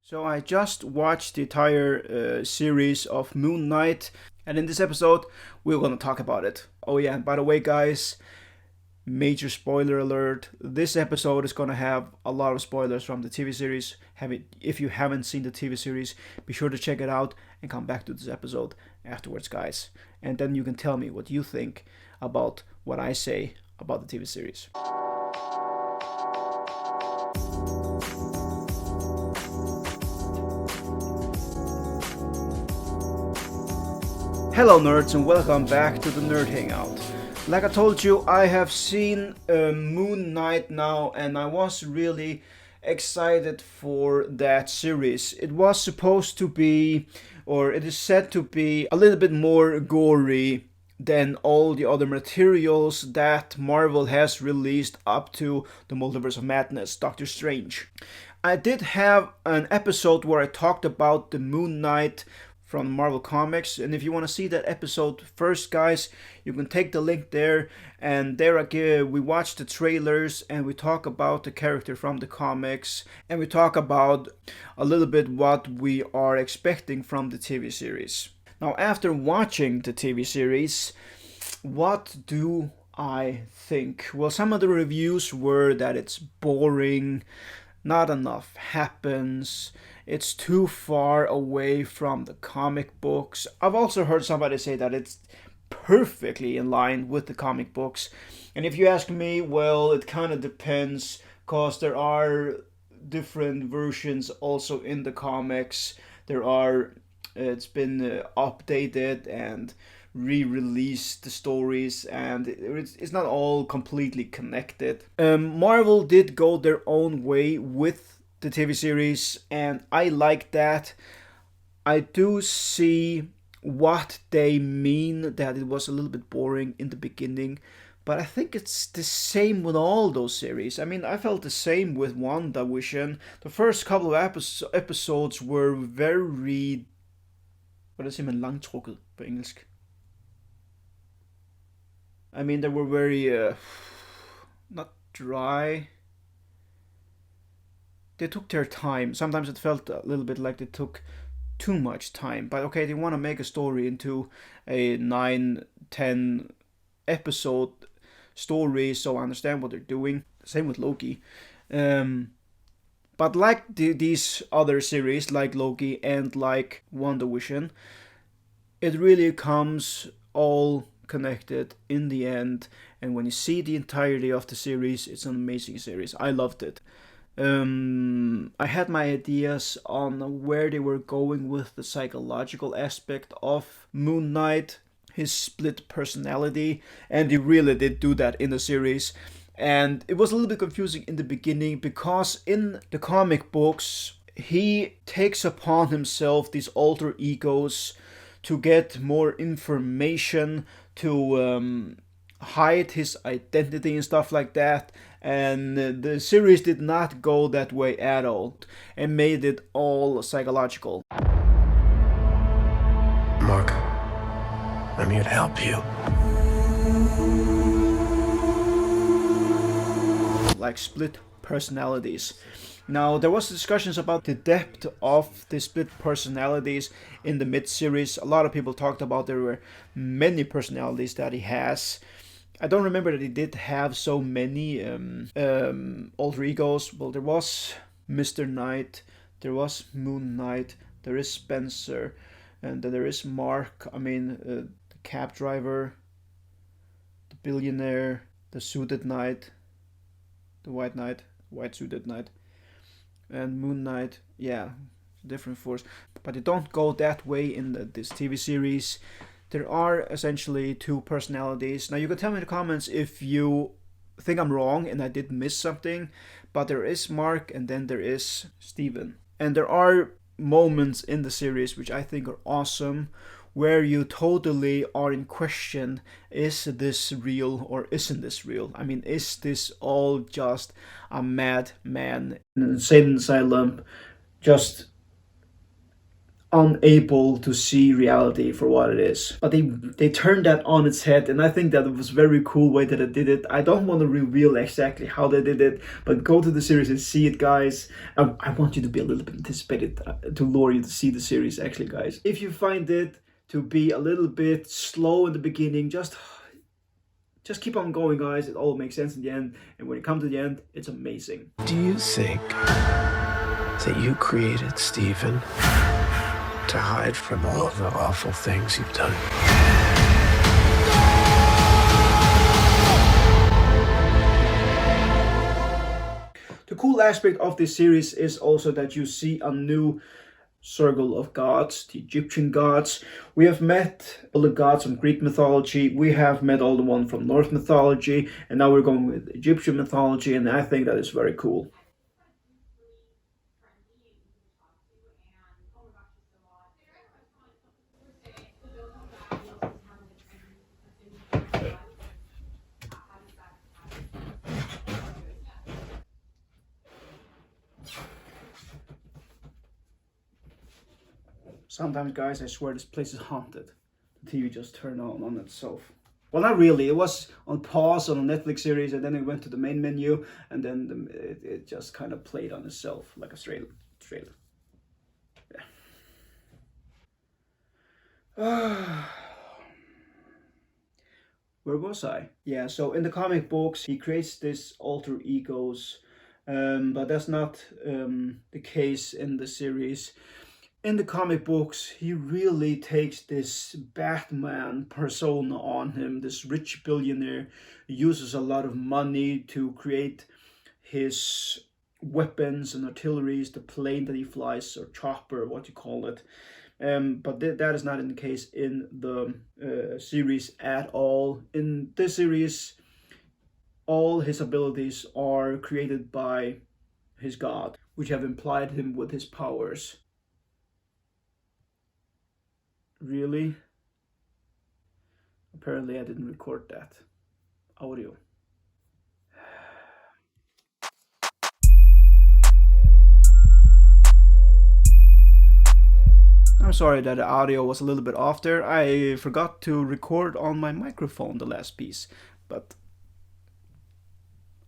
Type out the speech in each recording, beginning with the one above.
So I just watched the entire series of Moon Knight, and in this episode we're gonna talk about it. Oh yeah, and by the way, guys, major spoiler alert: this episode is gonna have a lot of spoilers from the TV series. If you haven't seen the TV series, be sure to check it out and come back to this episode afterwards, guys. And then you can tell me what you think about what I say about the TV series. Hello nerds and welcome back to the Nerd Hangout. Like I told you, I have seen Moon Knight now and I was really excited for that series. It was supposed to be, or it is said to be, a little bit more gory than all the other materials that Marvel has released up to the Multiverse of Madness, Doctor Strange. I did have an episode where I talked about the Moon Knight from Marvel Comics, and if you want to see that episode first, guys, you can take the link there, and there we watch the trailers and we talk about the character from the comics, and we talk about a little bit what we are expecting from the TV series. Now, after watching the TV series, what do I think? Well, some of the reviews were that it's boring, not enough happens, it's too far away from the comic books. I've also heard somebody say that it's perfectly in line with the comic books. And if you ask me, well, it kind of depends, because there are different versions also in the comics. It's been updated and re-released, the stories, and it's not all completely connected. Marvel did go their own way with the TV series, and I like that. I do see what they mean, that it was a little bit boring in the beginning, but I think it's the same with all those series. I mean, I felt the same with WandaVision. The first couple of episodes were very... Hvad siger man langtrukket på engelsk? I mean, they were very... not dry. They took their time. Sometimes it felt a little bit like they took too much time. But okay, they want to make a story into a 9-10 episode story, so I understand what they're doing. Same with Loki. But like these other series, like Loki and like WandaVision, it really comes all connected in the end. And when you see the entirety of the series, it's an amazing series. I loved it. I had my ideas on where they were going with the psychological aspect of Moon Knight, his split personality, and they really did do that in the series. And it was a little bit confusing in the beginning, because in the comic books, he takes upon himself these alter egos to get more information, to hide his identity and stuff like that. And the series did not go that way at all, and made it all psychological. Mark, I'm here to help you. Like split personalities. Now, there was discussions about the depth of the split personalities in the mid-series. A lot of people talked about there were many personalities that he has. I don't remember that he did have so many alter egos. Well, there was Mr. Knight, there was Moon Knight, there is Spencer, and then there is Mark. I mean, the cab driver, the billionaire, the suited knight, the white suited knight, and Moon Knight. Yeah, different force. But they don't go that way in this TV series. There are essentially two personalities. Now, you can tell me in the comments if you think I'm wrong and I did miss something, but there is Mark and then there is Steven. And there are moments in the series which I think are awesome, where you totally are in question, is this real or isn't this real? I mean, is this all just a madman in an insane asylum, just unable to see reality for what it is. But they turned that on its head, and I think that it was a very cool way that they did it. I don't want to reveal exactly how they did it, but go to the series and see it, guys. I want you to be a little bit anticipated, to lure you to see the series, actually, guys. If you find it to be a little bit slow in the beginning, just keep on going, guys. It all makes sense in the end, and when you come to the end, it's amazing. Do you think that you created Stephen to hide from all of the awful things you've done? The cool aspect of this series is also that you see a new circle of gods, the Egyptian gods. We have met all the gods from Greek mythology, we have met all the one from Norse mythology, and now we're going with Egyptian mythology, and I think that is very cool. Sometimes, guys, I swear this place is haunted. The TV just turned on itself. Well, not really. It was on pause on a Netflix series, and then it went to the main menu, and then it just kind of played on itself like a trailer. Yeah. Where was I? Yeah, so in the comic books, he creates this alter egos, but that's not the case in the series. In the comic books, he really takes this Batman persona on him, this rich billionaire. He uses a lot of money to create his weapons and artilleries, the plane that he flies, or chopper, what you call it. But that is not in the case in the series at all. In this series, all his abilities are created by his god, which have implied him with his powers. Really? Apparently I didn't record that audio. I'm sorry that the audio was a little bit off there. I forgot to record on my microphone the last piece, but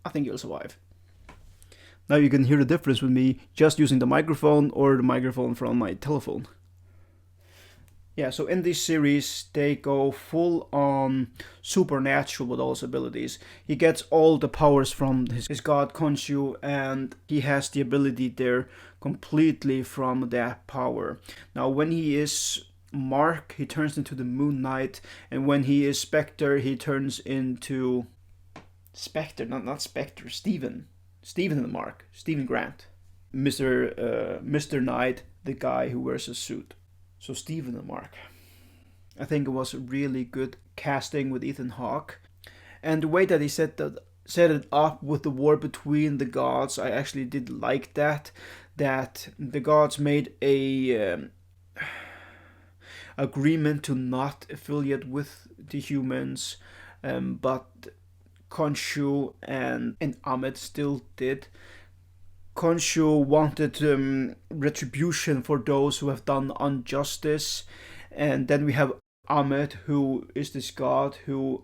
I think you'll survive. Now you can hear the difference with me just using the microphone or the microphone from my telephone. Yeah, so in this series, they go full on supernatural with all his abilities. He gets all the powers from his god Khonshu, and he has the ability there completely from that power. Now, when he is Mark, he turns into the Moon Knight, and when he is Spectre, he turns into Spectre, not Spectre, Stephen the Mark, Stephen Grant, Mr. Knight, the guy who wears a suit. So Stephen and Mark. I think it was a really good casting with Ethan Hawke. And the way that he set it up with the war between the gods, I actually did like that. That the gods made a agreement to not affiliate with the humans, but Khonshu and Ahmed still did. Khonshu wanted retribution for those who have done injustice, and then we have Ahmed, who is this god who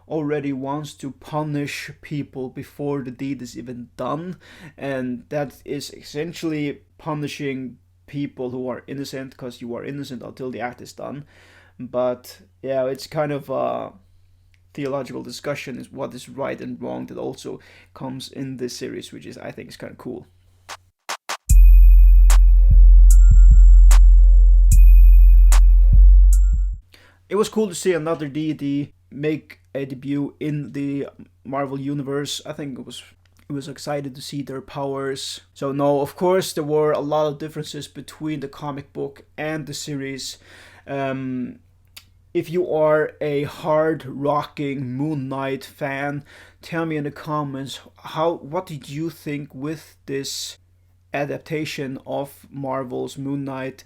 already wants to punish people before the deed is even done, and that is essentially punishing people who are innocent, because you are innocent until the act is done. But yeah, it's kind of a theological discussion is what is right and wrong that also comes in this series, which I think is kind of cool. It was cool to see another deity make a debut in the Marvel universe. I think it was excited to see their powers. So no, of course there were a lot of differences between the comic book and the series. If you are a hard-rocking Moon Knight fan, tell me in the comments what did you think with this adaptation of Marvel's Moon Knight?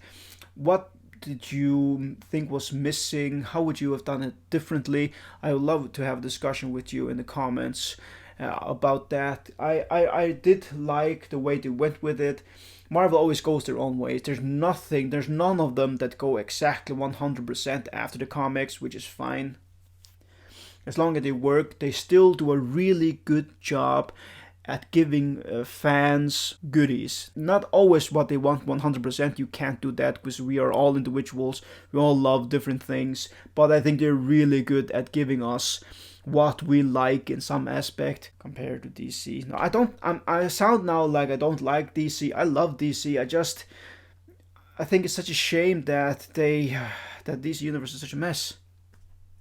What did you think was missing? How would you have done it differently? I would love to have a discussion with you in the comments about that. I did like the way they went with it. Marvel always goes their own ways. There's none of them that go exactly 100% after the comics, which is fine. As long as they work, they still do a really good job at giving fans goodies. Not always what they want 100%, you can't do that because we are all individuals, we all love different things, but I think they're really good at giving us what we like in some aspect compared to DC. No, I sound now like I don't like DC. I love DC. I think it's such a shame that that DC universe is such a mess.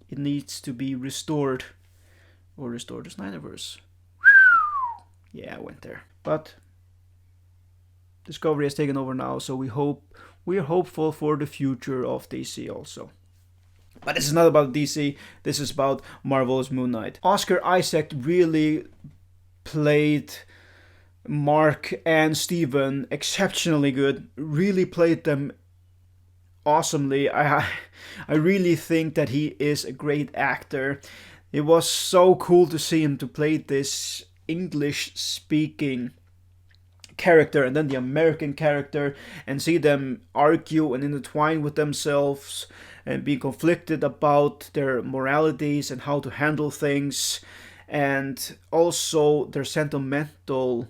It needs to be restored. Or restored the Snyderverse. Yeah, I went there. But Discovery has taken over now, so we are hopeful for the future of DC also. But this is not about DC, this is about Marvel's Moon Knight. Oscar Isaac really played Mark and Steven exceptionally good, really played them awesomely. I really think that he is a great actor. It was so cool to see him to play this English-speaking character and then the American character and see them argue and intertwine with themselves and be conflicted about their moralities and how to handle things, and also their sentimental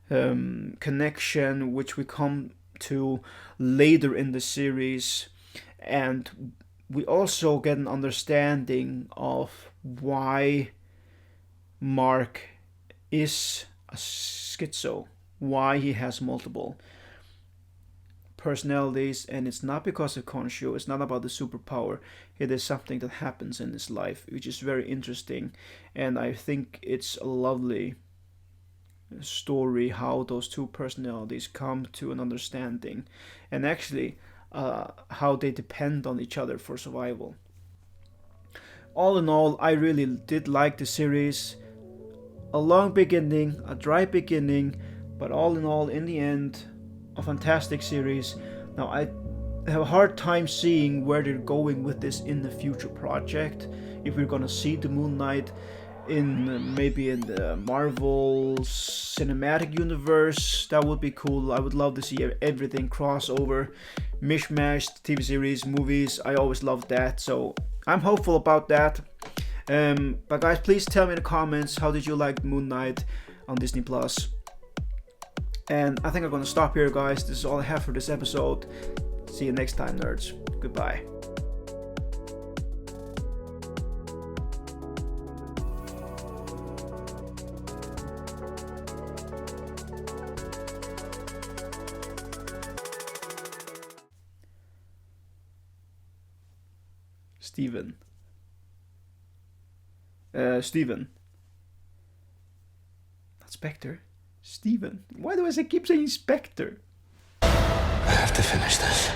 connection, which we come to later in the series. And we also get an understanding of why Mark is a schizo, why he has multiple personalities, and it's not because of Khonshu, it's not about the superpower, it is something that happens in his life, which is very interesting, and I think it's a lovely story how those two personalities come to an understanding, and actually how they depend on each other for survival. All in all, I really did like the series. A long beginning, a dry beginning, but all in all, in the end, a fantastic series. Now I have a hard time seeing where they're going with this in the future project. If we're gonna see the Moon Knight maybe in the Marvel cinematic universe, that would be cool. I would love to see everything crossover, mishmash, TV series, movies. I always love that, so I'm hopeful about that. But guys, please tell me in the comments, how did you like Moon Knight on Disney Plus? And I think I'm gonna stop here, guys. This is all I have for this episode. See you next time, nerds. Goodbye. Steven. Not Spectre. Steven. Why do I keep saying Spectre? I have to finish this.